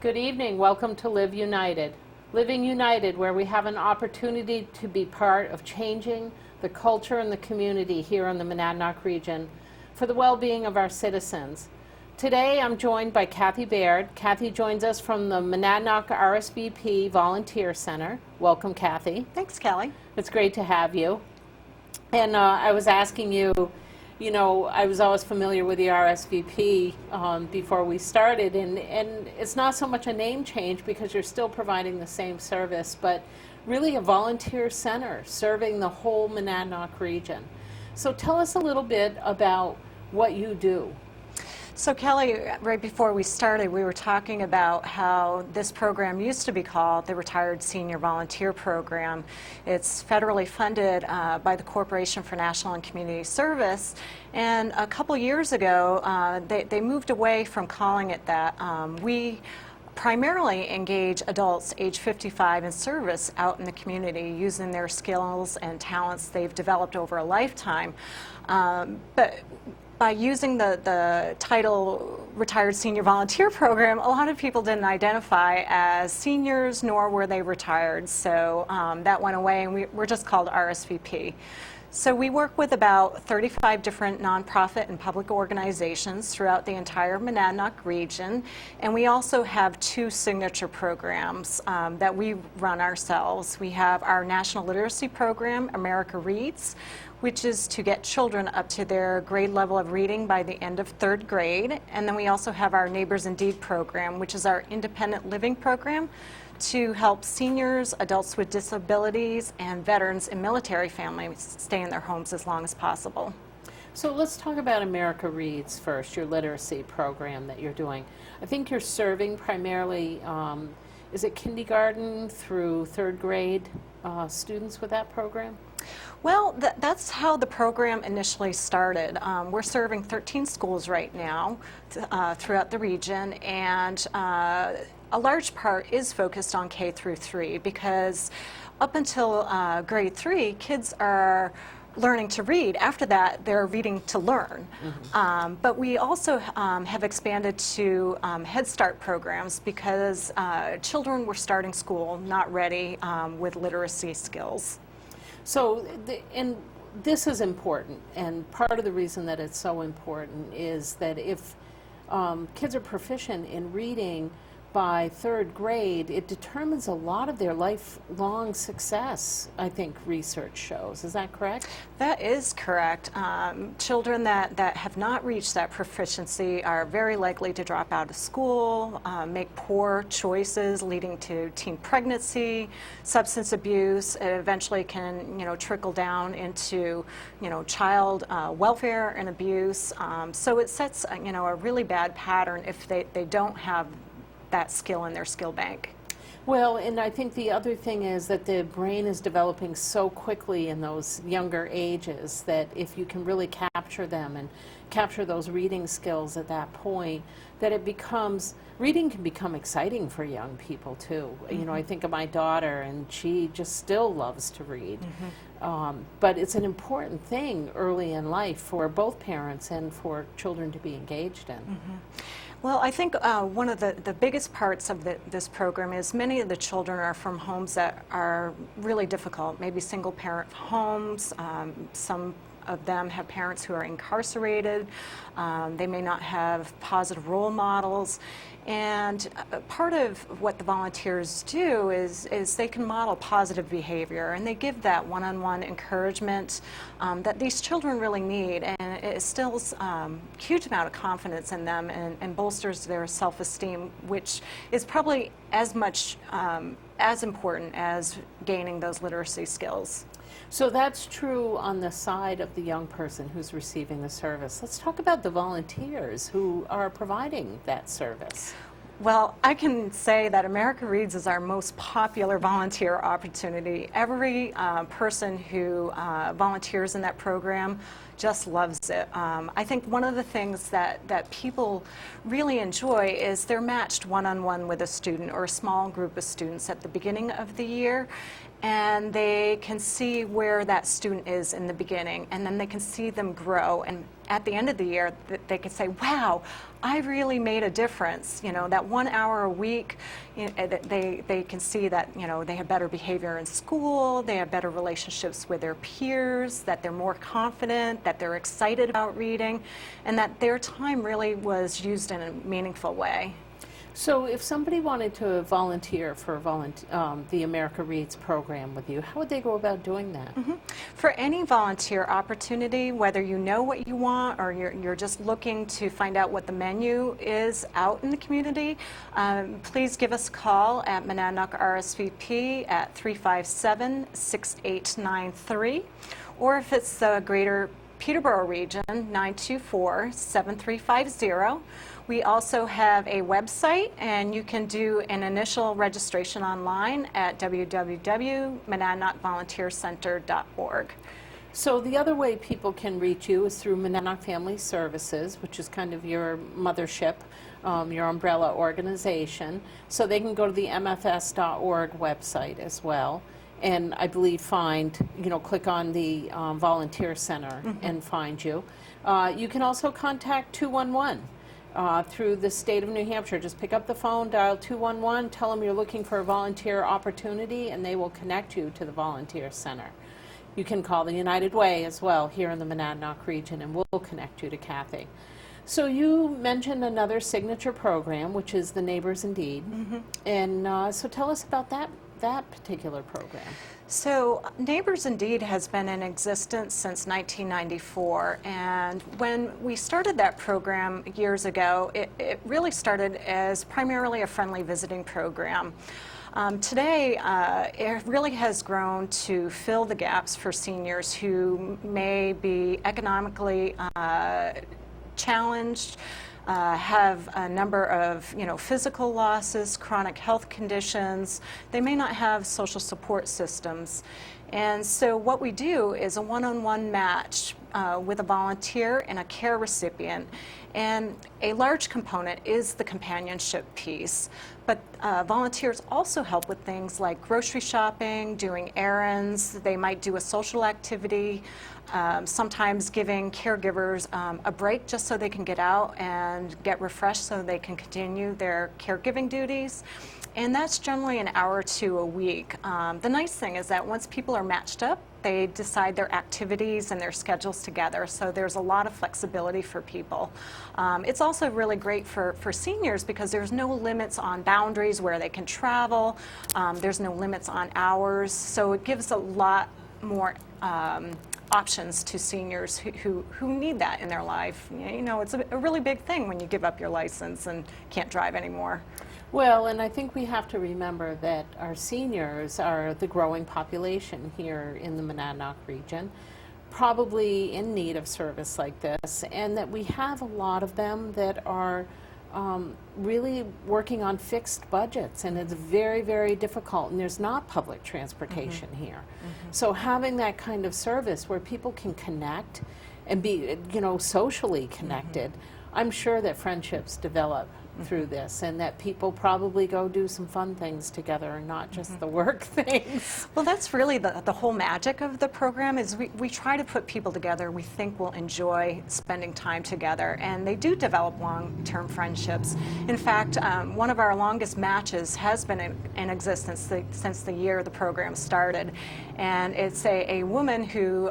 Good evening. Welcome to Live United. Living United, where we have an opportunity to be part of changing the culture and the community here in the Monadnock region for the well-being of our citizens. Today I'm joined by Kathy Baird. Kathy joins us from the Monadnock RSVP Volunteer Center. Welcome, Kathy. Thanks, Kelly. It's great to have you. And I was asking you, I was always familiar with the RSVP before we started, and it's not so much a name change because you're still providing the same service, but really a volunteer center serving the whole Monadnock region. So tell us a little bit about what you do. So Kelly, right before we started, we were talking about how this program used to be called the Retired Senior Volunteer Program. It's federally funded by the Corporation for National and Community Service, and a couple years ago they moved away from calling it that. We primarily engage adults age 55 in service out in the community using their skills and talents they've developed over a lifetime. But by using the title Retired Senior Volunteer Program, a lot of people didn't identify as seniors, nor were they retired. So that went away, and we're just called RSVP. So we work with about 35 different nonprofit and public organizations throughout the entire Monadnock region, and we also have two signature programs that we run ourselves. We have our National Literacy Program, America Reads, which is to get children up to their grade level of reading by the end of third grade. And then we also have our Neighbors in Need program, which is our independent living program to help seniors, adults with disabilities, and veterans and military families stay in their homes as long as possible. So let's talk about America Reads first, your literacy program that you're doing. I think you're serving primarily, is it kindergarten through third grade students with that program? Well, that's how the program initially started. We're serving 13 schools right now throughout the region, and a large part is focused on K through 3 because up until grade 3, kids are learning to read. After that, they're reading to learn. Mm-hmm. But we also have expanded to Head Start programs because children were starting school not ready with literacy skills. So, and this is important, and part of the reason that it's so important is that if kids are proficient in reading by third grade, it determines a lot of their lifelong success, I think research shows. Is that correct? That is correct. Children that have not reached that proficiency are very likely to drop out of school, make poor choices leading to teen pregnancy, substance abuse. It eventually can, trickle down into, child welfare and abuse. So it sets, a really bad pattern if they don't have that skill in their skill bank. Well, and I think the other thing is that the brain is developing so quickly in those younger ages that if you can really capture them and capture those reading skills at that point, that reading can become exciting for young people too. Mm-hmm. I think of my daughter, and she just still loves to read. Mm-hmm. But it's an important thing early in life for both parents and for children to be engaged in. Mm-hmm. Well, I think one of the biggest parts of this program is many of the children are from homes that are really difficult, maybe single-parent homes. Some of them have parents who are incarcerated. They may not have positive role models. And part of what the volunteers do is they can model positive behavior, and they give that one-on-one encouragement that these children really need, and it instills a huge amount of confidence in them and bolsters their self-esteem, which is probably as much as important as gaining those literacy skills. So that's true on the side of the young person who's receiving the service. Let's talk about the volunteers who are providing that service. Well, I can say that America Reads is our most popular volunteer opportunity. Every person who volunteers in that program just loves it. I think one of the things that people really enjoy is they're matched one-on-one with a student or a small group of students at the beginning of the year, and they can see where that student is in the beginning, and then they can see them grow. And at the end of the year, they could say, wow, I really made a difference. You know, that 1 hour a week, you know, they can see that, you know, they have better behavior in school, they have better relationships with their peers, that they're more confident, that they're excited about reading, and that their time really was used in a meaningful way. So if somebody wanted to volunteer for the America Reads program with you, how would they go about doing that? For any volunteer opportunity, whether you know what you want or you're just looking to find out what the menu is out in the community, please give us a call at Monadnock RSVP at 357-6893, or if it's the greater Peterborough region, 924-7350. We also have a website, and you can do an initial registration online at www.monadnockvolunteercenter.org. So the other way people can reach you is through Monadnock Family Services, which is kind of your mothership, your umbrella organization. So they can go to the mfs.org website as well, and I believe click on the Volunteer Center and find you. You can also contact 211. Through the state of New Hampshire. Just pick up the phone, dial 211, tell them you're looking for a volunteer opportunity, and they will connect you to the Volunteer Center. You can call the United Way as well here in the Monadnock region, and we'll connect you to Kathy. So you mentioned another signature program, which is the Neighbors Indeed. And so tell us about that particular program. So Neighbors Indeed has been in existence since 1994, and when we started that program years ago, it really started as primarily a friendly visiting program. Today, it really has grown to fill the gaps for seniors who may be economically challenged, have a number of physical losses, chronic health conditions. They may not have social support systems. And so what we do is a one-on-one match with a volunteer and a care recipient. And a large component is the companionship piece. But volunteers also help with things like grocery shopping, doing errands. They might do a social activity, sometimes giving caregivers a break just so they can get out and get refreshed so they can continue their caregiving duties. And that's generally an hour or two a week. The nice thing is that once people are matched up, they decide their activities and their schedules together, so there's a lot of flexibility for people. It's also really great for seniors because there's no limits on boundaries where they can travel. There's no limits on hours, so it gives a lot more options to seniors who need that in their life. You know, it's a really big thing when you give up your license and can't drive anymore. Well, and I think we have to remember that our seniors are the growing population here in the Monadnock region, probably in need of service like this, and that we have a lot of them that are really working on fixed budgets, and it's very, very difficult, and there's not public transportation here. So having that kind of service where people can connect and be, socially connected, I'm sure that friendships develop through this, and that people probably go do some fun things together and not just the work things. Well, that's really the whole magic of the program is we try to put people together we think will enjoy spending time together, and they do develop long-term friendships. In fact, one of our longest matches has been in existence since the year the program started, and it's a woman who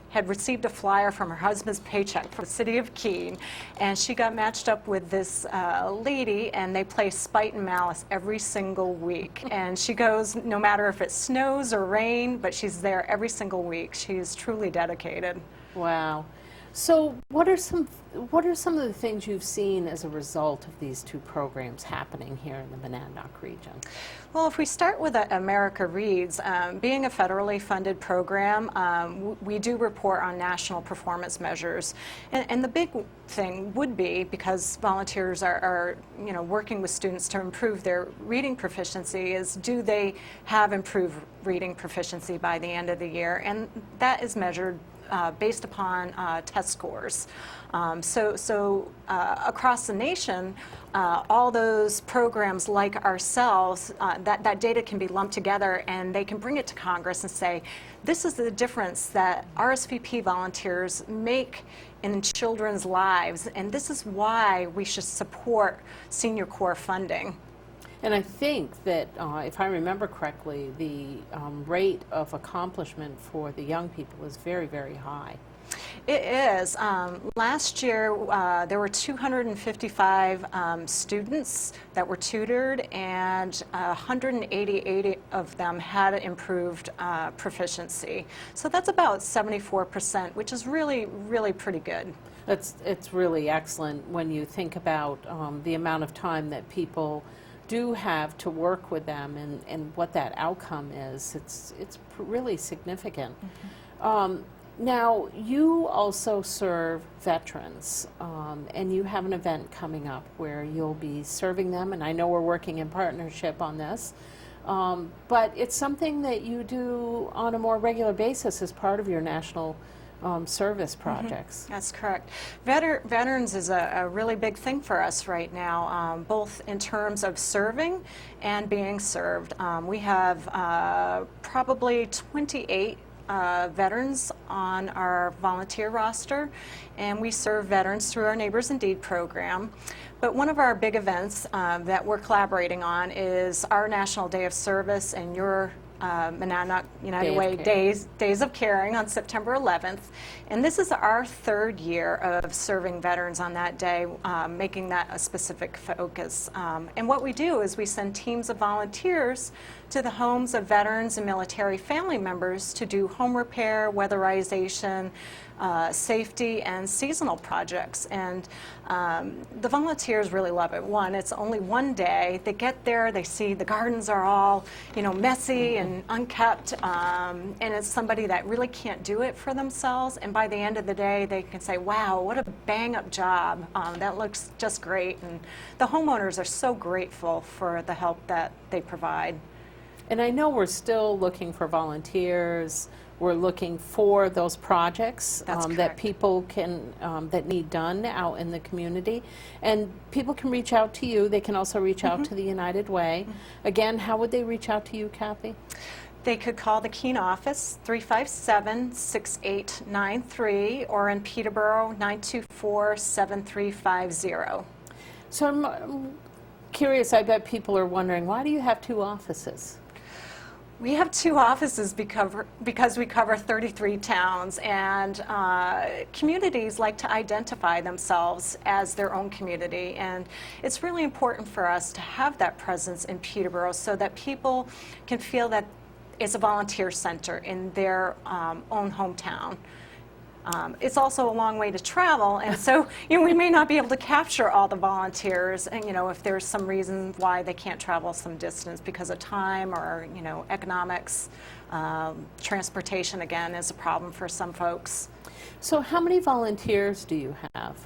had received a flyer from her husband's paycheck from the city of Keene, and she got matched up with this lady, and they play Spite and Malice every single week. And she goes no matter if it snows or rain, but she's there every single week. She is truly dedicated. Wow. So what are some of the things you've seen as a result of these two programs happening here in the Monadnock region? Well, if we start with America Reads, being a federally funded program, we do report on national performance measures. And the big thing would be, because volunteers are working with students to improve their reading proficiency, is do they have improved reading proficiency by the end of the year? And that is measured based upon test scores. Across the nation, all those programs like ourselves, that data can be lumped together, and they can bring it to Congress and say, this is the difference that RSVP volunteers make in children's lives, and this is why we should support Senior Corps funding. And I think that, if I remember correctly, the rate of accomplishment for the young people is very, very high. It is. Last year, there were 255 students that were tutored, and 188 of them had improved proficiency. So that's about 74%, which is really, really pretty good. It's really excellent when you think about the amount of time that people do have to work with them and what that outcome is. It's really significant. Mm-hmm. Now, you also serve veterans, and you have an event coming up where you'll be serving them, and I know we're working in partnership on this, but it's something that you do on a more regular basis as part of your national service projects. Mm-hmm. That's correct. Veterans is a really big thing for us right now, both in terms of serving and being served. We have probably 28 veterans on our volunteer roster, and we serve veterans through our Neighbors in Need program. But one of our big events that we're collaborating on is our National Day of Service and your Monadnock United Way Days of Caring on September 11th. And this is our third year of serving veterans on that day, making that a specific focus. And what we do is we send teams of volunteers to the homes of veterans and military family members to do home repair, weatherization, safety, and seasonal projects. And the volunteers really love it. One, it's only one day. They get there, they see the gardens are all, messy and unkept, and it's somebody that really can't do it for themselves. And by the end of the day, they can say, wow, what a bang-up job. That looks just great. And the homeowners are so grateful for the help that they provide. And I know we're still looking for volunteers. We're looking for those projects that people can, that need done out in the community. And people can reach out to you. They can also reach out to the United Way. Again, how would they reach out to you, Kathy? They could call the Keene office, 357-6893, or in Peterborough, 924-7350. So I'm curious, I bet people are wondering, why do you have two offices? We have two offices because we cover 33 towns, and communities like to identify themselves as their own community, and it's really important for us to have that presence in Peterborough so that people can feel that it's a volunteer center in their own hometown. It's also a long way to travel, and so we may not be able to capture all the volunteers, and if there's some reason why they can't travel some distance because of time or economics. Transportation again is a problem for some folks. So how many volunteers do you have?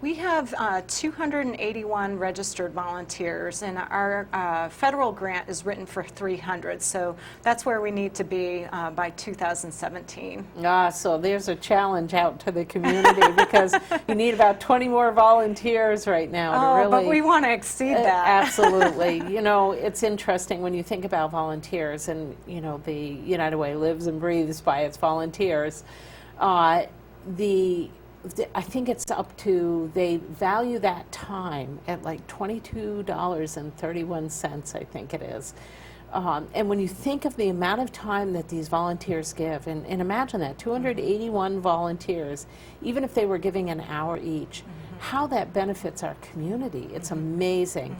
We have 281 registered volunteers, and our federal grant is written for 300, so that's where we need to be by 2017. So there's a challenge out to the community because you need about 20 more volunteers right now to really... but we want to exceed that. Absolutely. It's interesting when you think about volunteers, and the United Way lives and breathes by its volunteers. I think it's up to, they value that time at like $22.31, I think it is. And when you think of the amount of time that these volunteers give, and imagine that, 281 volunteers, even if they were giving an hour each, how that benefits our community. It's amazing.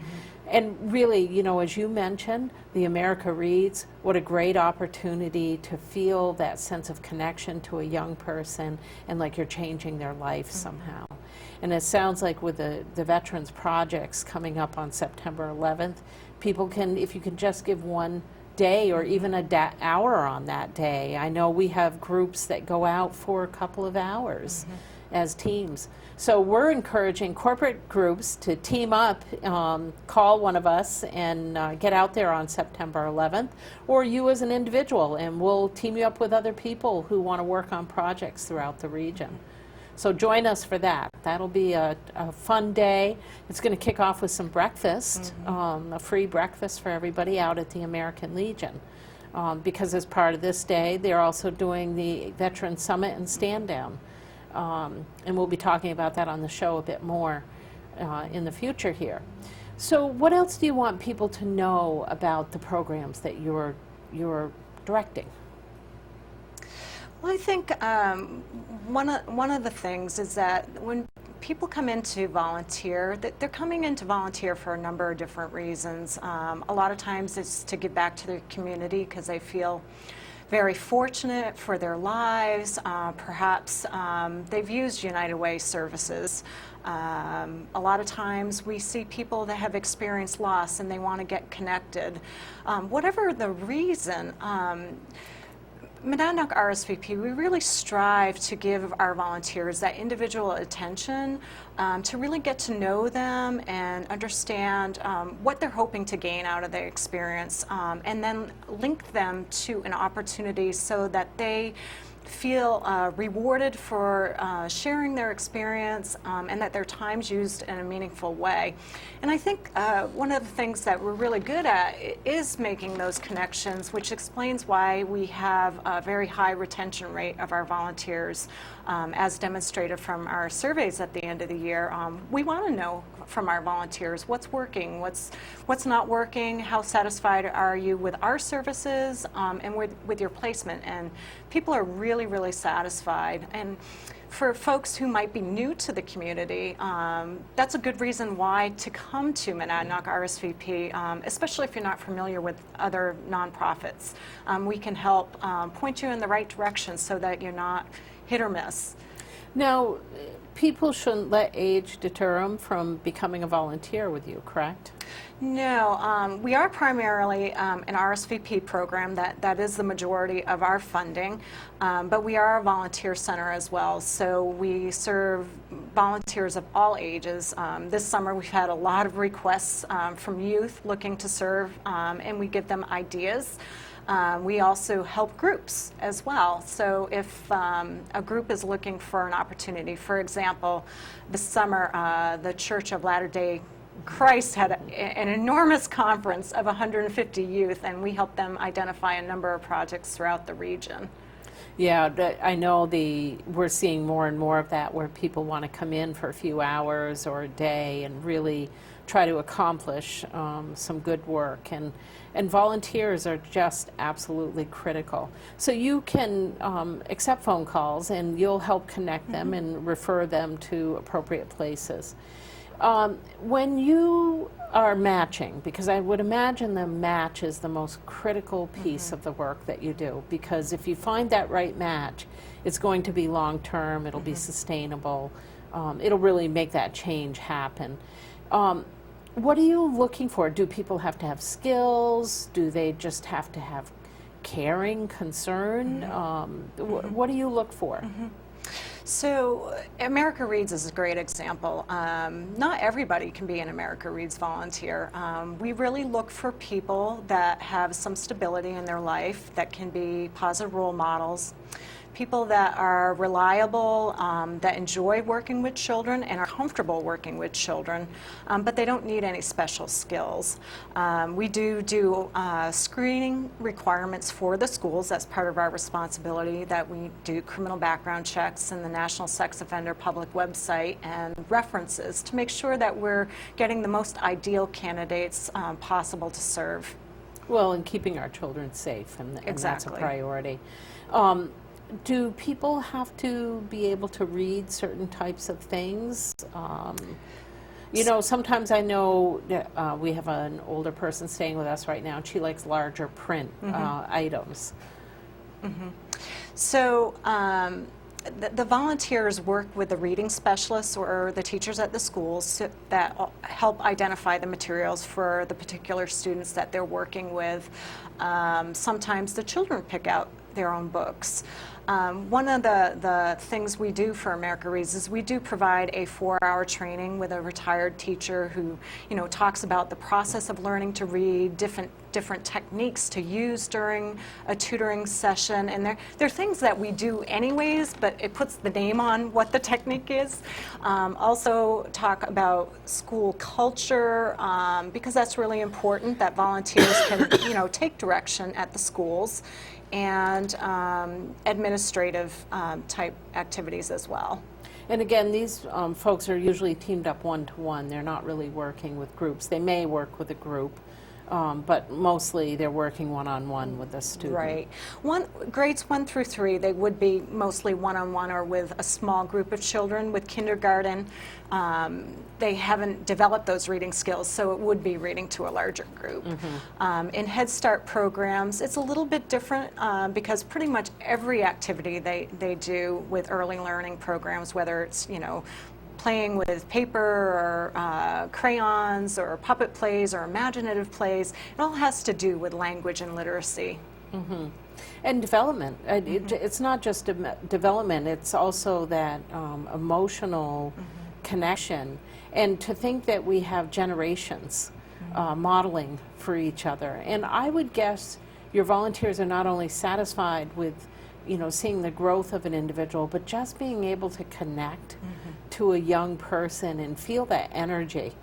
And really, as you mentioned, the America Reads, what a great opportunity to feel that sense of connection to a young person and like you're changing their life somehow. And it sounds like with the Veterans Projects coming up on September 11th, people can, if you can just give one day or even an hour on that day. I know we have groups that go out for a couple of hours. as teams. So we're encouraging corporate groups to team up, call one of us and get out there on September 11th, or you as an individual, and we'll team you up with other people who want to work on projects throughout the region. So join us for that. That'll be a fun day. It's going to kick off with some breakfast, a free breakfast for everybody out at the American Legion. Because as part of this day, they're also doing the Veteran Summit and Stand Down. And we'll be talking about that on the show a bit more in the future here. So what else do you want people to know about the programs that you're directing? Well, I think one of the things is that when people come in to volunteer, that they're coming in to volunteer for a number of different reasons. A lot of times it's to give back to their community because they feel very fortunate for their lives. Perhaps they've used United Way services. A lot of times we see people that have experienced loss and they want to get connected. Whatever the reason, Monadnock RSVP, we really strive to give our volunteers that individual attention to really get to know them and understand what they're hoping to gain out of their experience, and then link them to an opportunity so that they feel rewarded for sharing their experience and that their time's used in a meaningful way. And I think one of the things that we're really good at is making those connections, which explains why we have a very high retention rate of our volunteers, as demonstrated from our surveys at the end of the year. We want to know from our volunteers what's working, what's not working, how satisfied are you with our services, and with your placement. And people are really satisfied. And for folks who might be new to the community, that's a good reason why to come to Monadnock RSVP, especially if you're not familiar with other nonprofits. We can help point you in the right direction so that you're not hit or miss. Now, people shouldn't let age deter them from becoming a volunteer with you, correct? No, we are primarily an RSVP program. That is the majority of our funding, but we are a volunteer center as well. So we serve volunteers of all ages. This summer we've had a lot of requests from youth looking to serve, and we give them ideas. We also help groups as well. So if a group is looking for an opportunity, for example, this summer the Church of Latter-day Christ had an enormous conference of 150 youth, and we helped them identify a number of projects throughout the region. Yeah, I know we're seeing more and more of that where people want to come in for a few hours or a day and really try to accomplish some good work. And volunteers are just absolutely critical. So you can accept phone calls and you'll help connect them and refer them to appropriate places. When you are matching, because I would imagine the match is the most critical piece of the work that you do, because if you find that right match, it's going to be long-term, it'll be sustainable, it'll really make that change happen. What are you looking for? Do people have to have skills? Do they just have to have caring, concern? What do you look for? So America Reads is a great example. Not everybody can be an America Reads volunteer. We really look for people that have some stability in their life, that can be positive role models, people that are reliable, that enjoy working with children and are comfortable working with children, but they don't need any special skills. We do screening requirements for the schools. That's part of our responsibility, that we do criminal background checks in the National Sex Offender Public website and references to make sure that we're getting the most ideal candidates possible to serve. Well, and keeping our children safe, and that's a priority. Do people have to be able to read certain types of things? You know, sometimes I know we have an older person staying with us right now, and she likes larger print items. So the volunteers work with the reading specialists or the teachers at the schools that help identify the materials for the particular students that they're working with. Sometimes the children pick out their own books. One of the things we do for America Reads is we do provide a 4-hour training with a retired teacher who, talks about the process of learning to read, different techniques to use during a tutoring session, and they're things that we do anyways, but it puts the name on what the technique is. Also talk about school culture, because that's really important that volunteers can take direction at the schools, and administrative type activities as well. And again, these folks are usually teamed up one-to-one. They're not really working with groups. They may work with a group, but mostly they're working one-on-one with the student. Right. Grades 1 through 3, they would be mostly one-on-one or with a small group of children. With kindergarten, they haven't developed those reading skills, so it would be reading to a larger group. In Head Start programs, it's a little bit different because pretty much every activity they do with early learning programs, whether it's, playing with paper or crayons or puppet plays or imaginative plays, it all has to do with language and literacy. And development. It's not just development, it's also that emotional connection. And to think that we have generations modeling for each other. And I would guess your volunteers are not only satisfied with seeing the growth of an individual, but just being able to connect to a young person and feel that energy.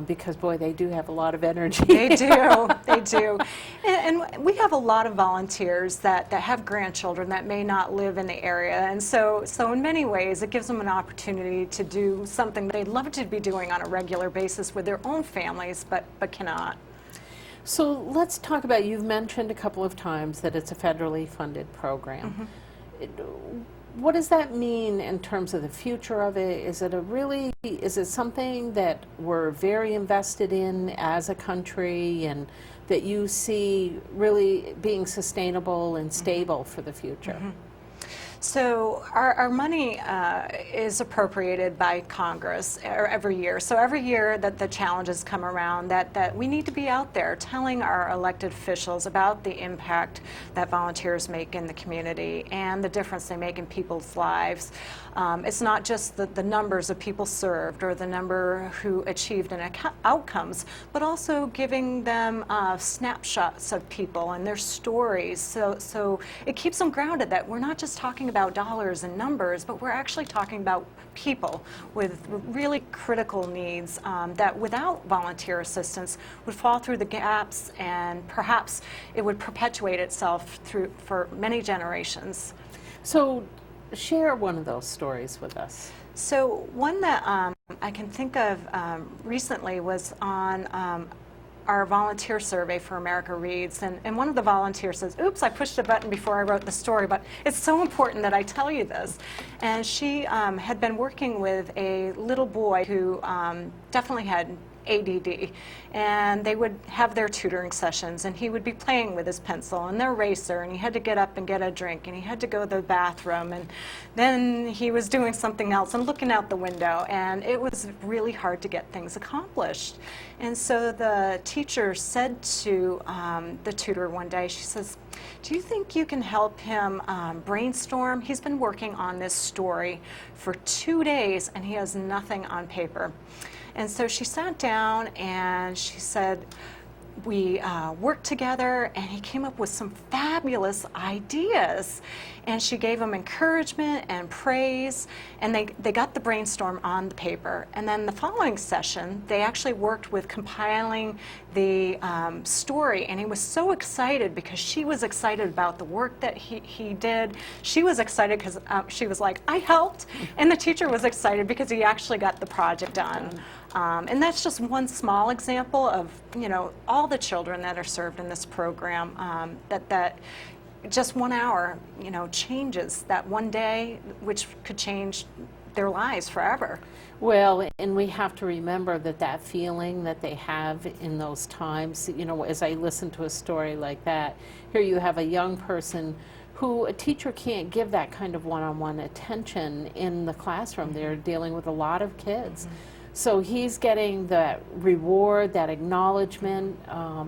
Because, boy, they do have a lot of energy. They do, they do. And we have a lot of volunteers that have grandchildren that may not live in the area. And so in many ways, it gives them an opportunity to do something they'd love to be doing on a regular basis with their own families, but cannot. So let's talk about, you've mentioned a couple of times that it's a federally funded program. What does that mean in terms of the future of it? Is it something that we're very invested in as a country and that you see really being sustainable and stable for the future? So our money is appropriated by Congress every year. So every year that the challenges come around, that we need to be out there telling our elected officials about the impact that volunteers make in the community and the difference they make in people's lives. It's not just the numbers of people served or the number who achieved outcomes, but also giving them snapshots of people and their stories. So it keeps them grounded that we're not just talking about dollars and numbers, but we're actually talking about people with really critical needs that without volunteer assistance would fall through the gaps, and perhaps it would perpetuate itself for many generations. So share one of those stories with us. So one that I can think of recently was on our volunteer survey for America Reads, and one of the volunteers says, oops, I pushed a button before I wrote the story, but it's so important that I tell you this. And she had been working with a little boy who definitely had ADD, and they would have their tutoring sessions, and he would be playing with his pencil and their eraser, and he had to get up and get a drink, and he had to go to the bathroom, and then he was doing something else and looking out the window, and it was really hard to get things accomplished. And so the teacher said to the tutor one day, she says, do you think you can help him brainstorm? He's been working on this story for 2 days, and he has nothing on paper. And so she sat down and she said, we worked together, and he came up with some fabulous ideas. And she gave him encouragement and praise, and they got the brainstorm on the paper. And then the following session, they actually worked with compiling the story, and he was so excited because she was excited about the work that he did. She was excited because she was like, I helped, and the teacher was excited because he actually got the project done. And that's just one small example of, all the children that are served in this program, that just 1 hour, changes that one day, which could change their lives forever. Well, and we have to remember that feeling that they have in those times, as I listen to a story like that, here you have a young person who a teacher can't give that kind of one-on-one attention in the classroom. They're dealing with a lot of kids. So he's getting that reward, that acknowledgement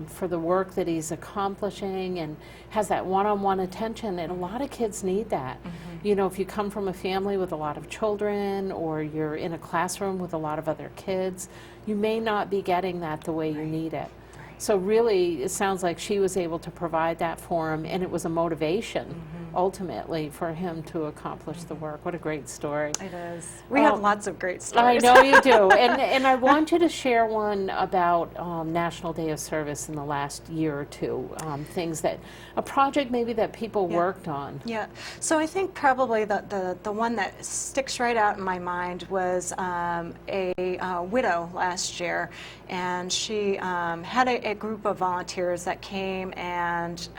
for the work that he's accomplishing, and has that one-on-one attention, and a lot of kids need that. You know, if you come from a family with a lot of children, or you're in a classroom with a lot of other kids, you may not be getting that the way you need it. So really, it sounds like she was able to provide that for him, and it was a motivation, ultimately, for him to accomplish the work. What a great story. It is. We have lots of great I stories. know you do. And I want you to share one about National Day of Service in the last year or two, things that, a project maybe that people worked on. Yeah, so I think probably the one that sticks right out in my mind was a widow last year, and she had a group of volunteers that came and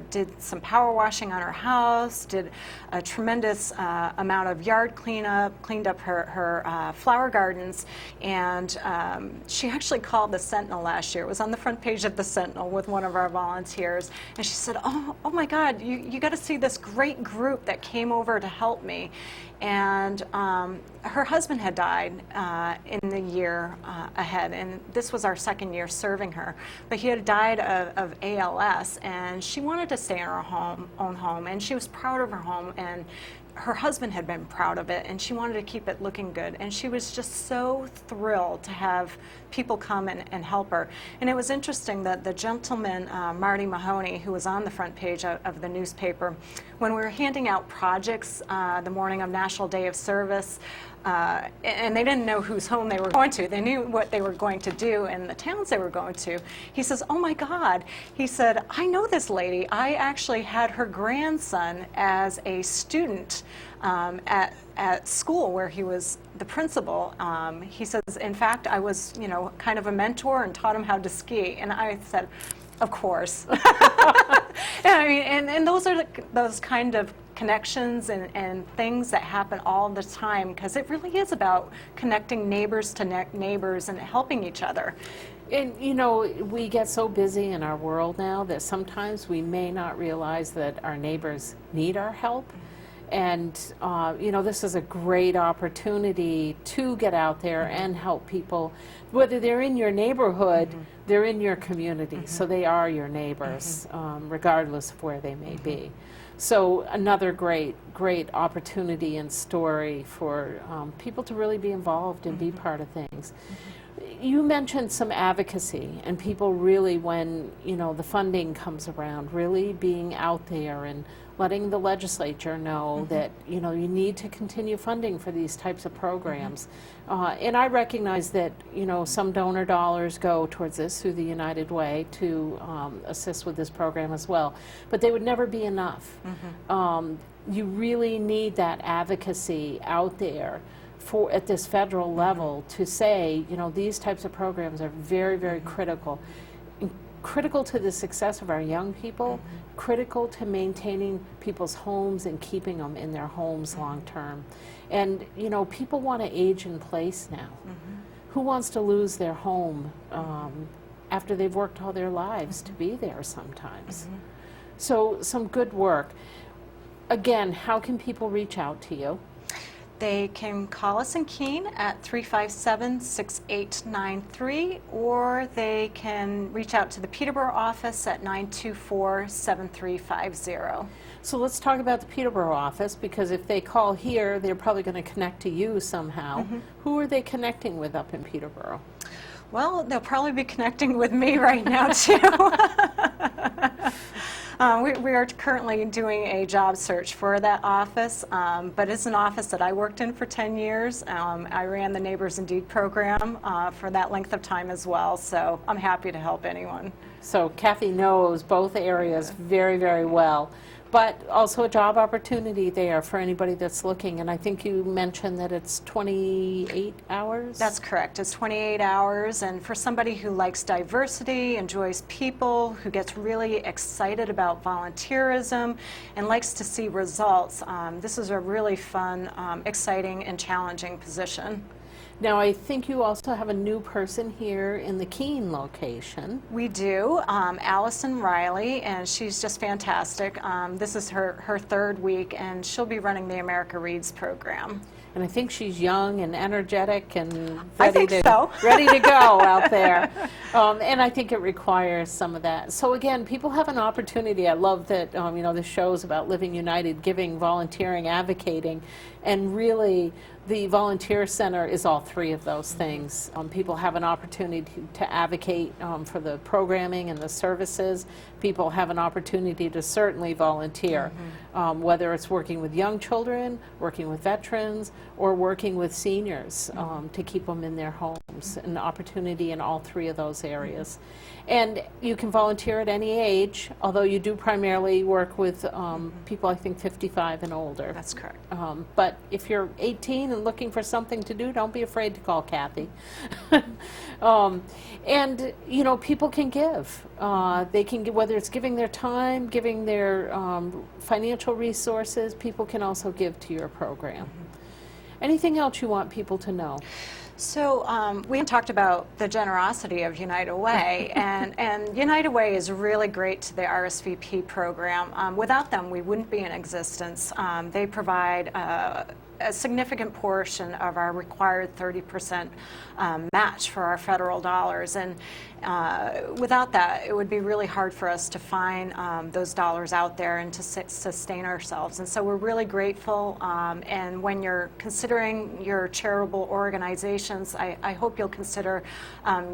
did some power washing on her house, did a tremendous amount of yard cleanup, cleaned up her flower gardens, and she actually called the Sentinel last year. It was on the front page of the Sentinel with one of our volunteers, and she said, oh my God, you got to see this great group that came over to help me. And her husband had died in the year ahead, and this was our second year serving her. But he had died of ALS, and she wanted to stay in her own home, and she was proud of her home, and her husband had been proud of it, and she wanted to keep it looking good. And she was just so thrilled to have people come and help her. And it was interesting that the gentleman, Marty Mahoney, who was on the front page of the newspaper, when we were handing out projects the morning of National Day of Service, and they didn't know whose home they were going to. They knew what they were going to do and the towns they were going to. He says, oh my God, he said, I know this lady. I actually had her grandson as a student at school where he was the principal. He says, in fact, I was, kind of a mentor and taught him how to ski. And I said, of course. And I mean, and those are those kind of connections and things that happen all the time, because it really is about connecting neighbors to neighbors and helping each other. And we get so busy in our world now that sometimes we may not realize that our neighbors need our help. And this is a great opportunity to get out there and help people, whether they're in your neighborhood, they're in your community, so they are your neighbors, regardless of where they may be. So another great opportunity and story for people to really be involved and be part of things. You mentioned some advocacy, and people really, when the funding comes around, really being out there and letting the legislature know that you need to continue funding for these types of programs. And I recognize that some donor dollars go towards this through the United Way to assist with this program as well, but they would never be enough. You really need that advocacy out there at this federal level to say, these types of programs are very, very critical. Critical to the success of our young people, critical to maintaining people's homes and keeping them in their homes long term. And people want to age in place now. Who wants to lose their home after they've worked all their lives to be there sometimes? So some good work. Again, how can people reach out to you? They can call us in Keene at 357-6893, or they can reach out to the Peterborough office at 924-7350. So let's talk about the Peterborough office, because if they call here, they're probably going to connect to you somehow. Who are they connecting with up in Peterborough? Well, they'll probably be connecting with me right now, too. We are currently doing a job search for that office, but it's an office that I worked in for 10 years. I ran the Neighbors Indeed program for that length of time as well, so I'm happy to help anyone. So Kathy knows both areas very, very well, but also a job opportunity there for anybody that's looking. And I think you mentioned that it's 28 hours? That's correct. It's 28 hours, and for somebody who likes diversity, enjoys people, who gets really excited about volunteerism, and likes to see results, this is a really fun, exciting, and challenging position. Now, I think you also have a new person here in the Keene location. We do, Allison Riley, and she's just fantastic. This is her third week, and she'll be running the America Reads program. and I think she's young and energetic and I think so. ready to go out there. And I think it requires some of that. So again, people have an opportunity. I love that, you know, the show's about living united, giving, volunteering, advocating, and really the Volunteer Center is all three of those things. People have an opportunity to advocate for the programming and the services. People have an opportunity to certainly volunteer, whether it's working with young children, working with veterans, or working with seniors to keep them in their homes. An opportunity in all three of those areas. And you can volunteer at any age, although you do primarily work with people, I think, 55 and older. That's correct. But if you're 18 and looking for something to do, don't be afraid to call Kathy. And, you know, people can give. They can give, whether it's giving their time, giving their financial resources, people can also give to your program. Anything else you want people to know? So we talked about the generosity of United Way, and United Way is really great to the RSVP program. Without them, we wouldn't be in existence. They provide a significant portion of our required 30% match for our federal dollars, and without that, it would be really hard for us to find those dollars out there and to sustain ourselves. And so we're really grateful, and when you're considering your charitable organizations, I hope you'll consider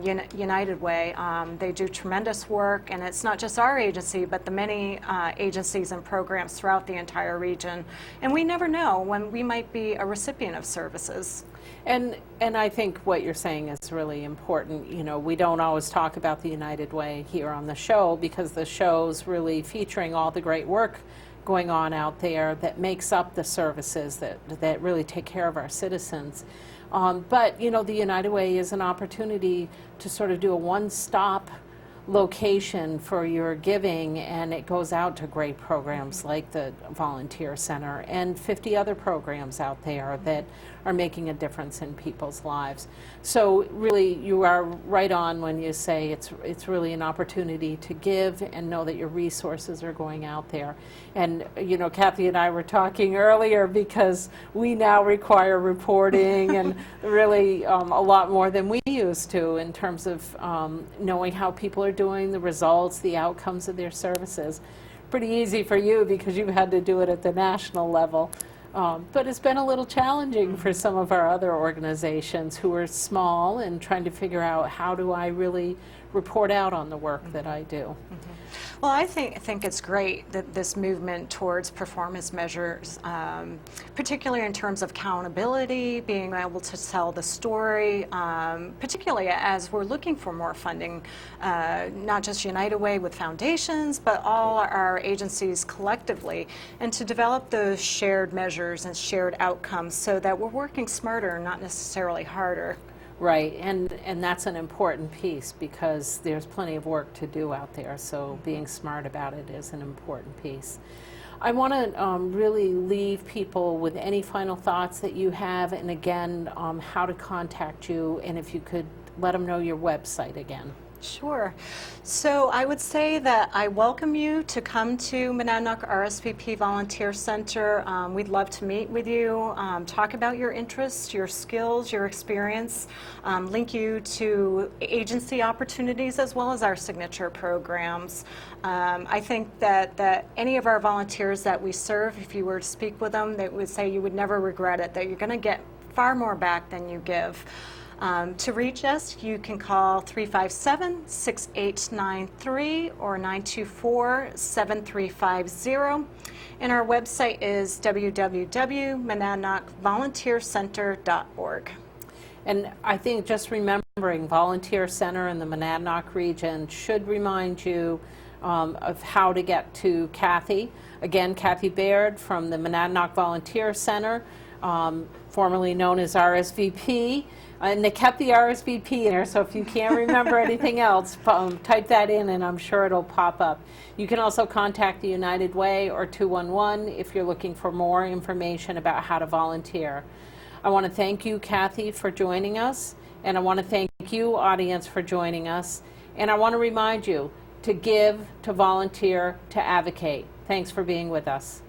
United Way. They do tremendous work, and it's not just our agency, but the many agencies and programs throughout the entire region. And we never know when we might be a recipient of services. And I think what you're saying is really important. You know, we don't always talk about the United Way here on the show because the show's really featuring all the great work going on out there that makes up the services that really take care of our citizens. But, you know, the United Way is an opportunity to sort of do a one-stop location for your giving, and it goes out to great programs like the Volunteer Center and 50 other programs out there that are making a difference in people's lives. So really, you are right on when you say it's really an opportunity to give and know that your resources are going out there. And you know, Kathy and I were talking earlier because we now require reporting and really a lot more than we used to in terms of knowing how people are doing, the results, the outcomes of their services. Pretty easy for you because you've had to do it at the national level. But it's been a little challenging for some of our other organizations who are small and trying to figure out how do I really report out on the work that I do. Well, I think it's great that this movement towards performance measures, particularly in terms of accountability, being able to tell the story, particularly as we're looking for more funding, not just United Way with foundations, but all our agencies collectively, and to develop those shared measures and shared outcomes so that we're working smarter, not necessarily harder. Right, and that's an important piece because there's plenty of work to do out there, so being smart about it is an important piece. I want to really leave people with any final thoughts that you have, and again, how to contact you, and if you could let them know your website again. Sure. So I would say that I welcome you to come to Monadnock RSVP Volunteer Center. We'd love to meet with you, talk about your interests, your skills, your experience, link you to agency opportunities as well as our signature programs. I think that any of our volunteers that we serve, if you were to speak with them, they would say you would never regret it, that you're going to get far more back than you give. To reach us, you can call 357-6893 or 924-7350. And our website is www.monadnockvolunteercenter.org. And I think just remembering Volunteer Center in the Monadnock region should remind you of how to get to Kathy. Again, Kathy Baird from the Monadnock Volunteer Center, formerly known as RSVP. And they kept the RSVP in there, so if you can't remember anything else, type that in and I'm sure it'll pop up. You can also contact the United Way or 211 if you're looking for more information about how to volunteer. I want to thank you, Kathy, for joining us, and I want to thank you, audience, for joining us. And I want to remind you to give, to volunteer, to advocate. Thanks for being with us.